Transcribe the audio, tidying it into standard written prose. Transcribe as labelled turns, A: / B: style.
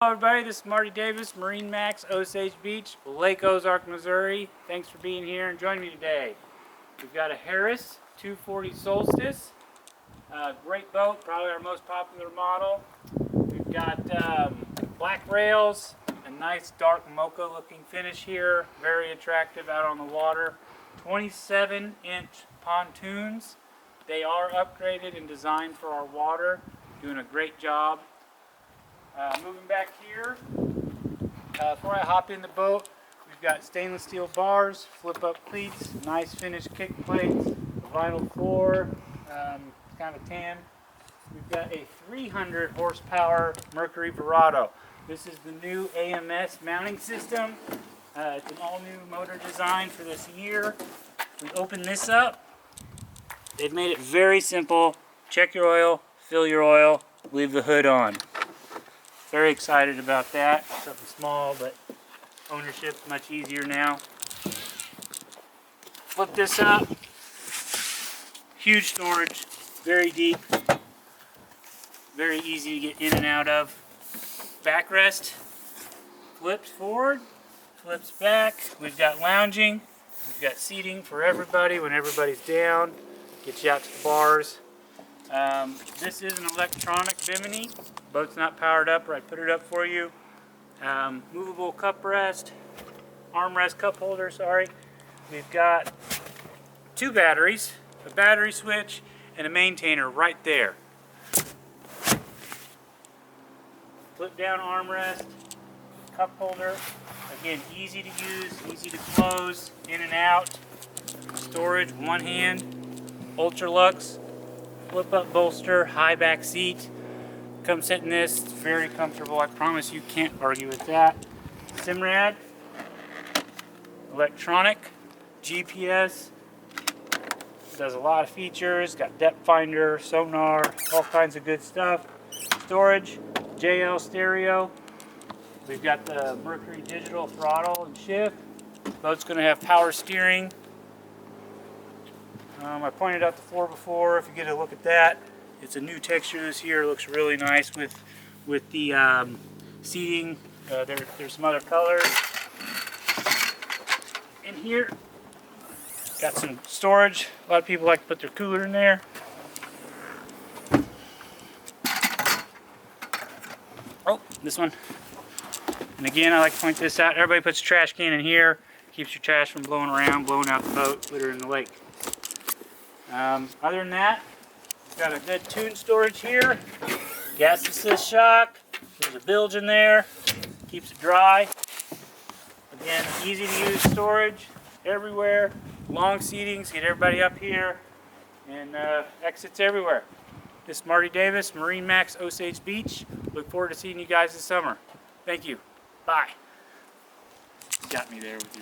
A: Hello everybody, this is Marty Davis, MarineMax Osage Beach, Lake Ozark, Missouri. Thanks for being here and joining me today. We've got a Harris 240 Solstice. Great boat, probably our most popular model. We've got black rails, a nice dark mocha looking finish here, very attractive out on the water. 27-inch pontoons. They are upgraded and designed for our water, doing a great job. Moving back here, before I hop in the boat, we've got stainless steel bars, flip up cleats, nice finished kick plates, a vinyl floor, kind of tan. We've got a 300 horsepower Mercury Verado. This is the new AMS mounting system. It's an all new motor design for this year. We open this up. They've made it very simple. Check your oil, fill your oil, leave the hood on. Very excited about that. Something small, but ownership's much easier now. Flip this up. Huge storage, very deep, very easy to get in and out of. Backrest flips forward, flips back. We've got lounging. We've got seating for everybody when everybody's down. Get you out to the bars. This is an electronic bimini. Boat's not powered up, or I put it up for you. Movable cup rest, armrest cup holder, sorry. We've got two batteries, a battery switch, and a maintainer right there. Flip down armrest, cup holder. Again, easy to use, easy to close, in and out. Storage, one hand. Ultralux, flip up bolster, high back seat. Come sit in this, it's very comfortable. I promise you can't argue with that. Simrad, electronic, GPS, does a lot of features, got depth finder, sonar, all kinds of good stuff. Storage, JL stereo. We've got the Mercury digital throttle and shift. Boat's gonna have power steering. I pointed out the floor before, if you get a look at that. It's a new texture this year. It looks really nice with the seating. There's some other colors. In here, got some storage. A lot of people like to put their cooler in there. Oh, this one. And again, I like to point this out. Everybody puts a trash can in here. Keeps your trash from blowing around, blowing out the boat, litter in the lake. Other than that, got a good tune storage here. Gas assist shock. There's a bilge in there. Keeps it dry. Again, easy to use storage everywhere. Long seatings, get everybody up here. And exits everywhere. This is Marty Davis, MarineMax Osage Beach. Look forward to seeing you guys this summer. Thank you. Bye. Got me there with your